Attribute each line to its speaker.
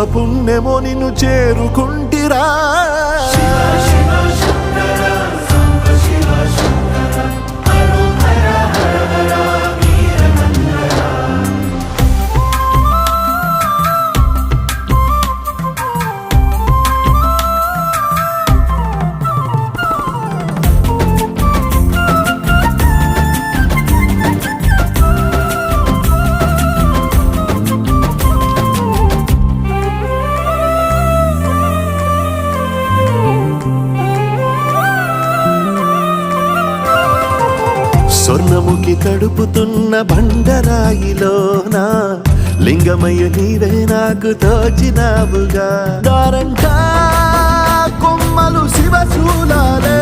Speaker 1: పుణ్యమో నిన్ను చేరుకుంటిరా స్వర్ణముఖి తడుపుతున్న బండరాయిలోనా లింగమయ్య నీవే నాకు తోచినావుగా దారంటా కొమ్మలు శివశూలాలే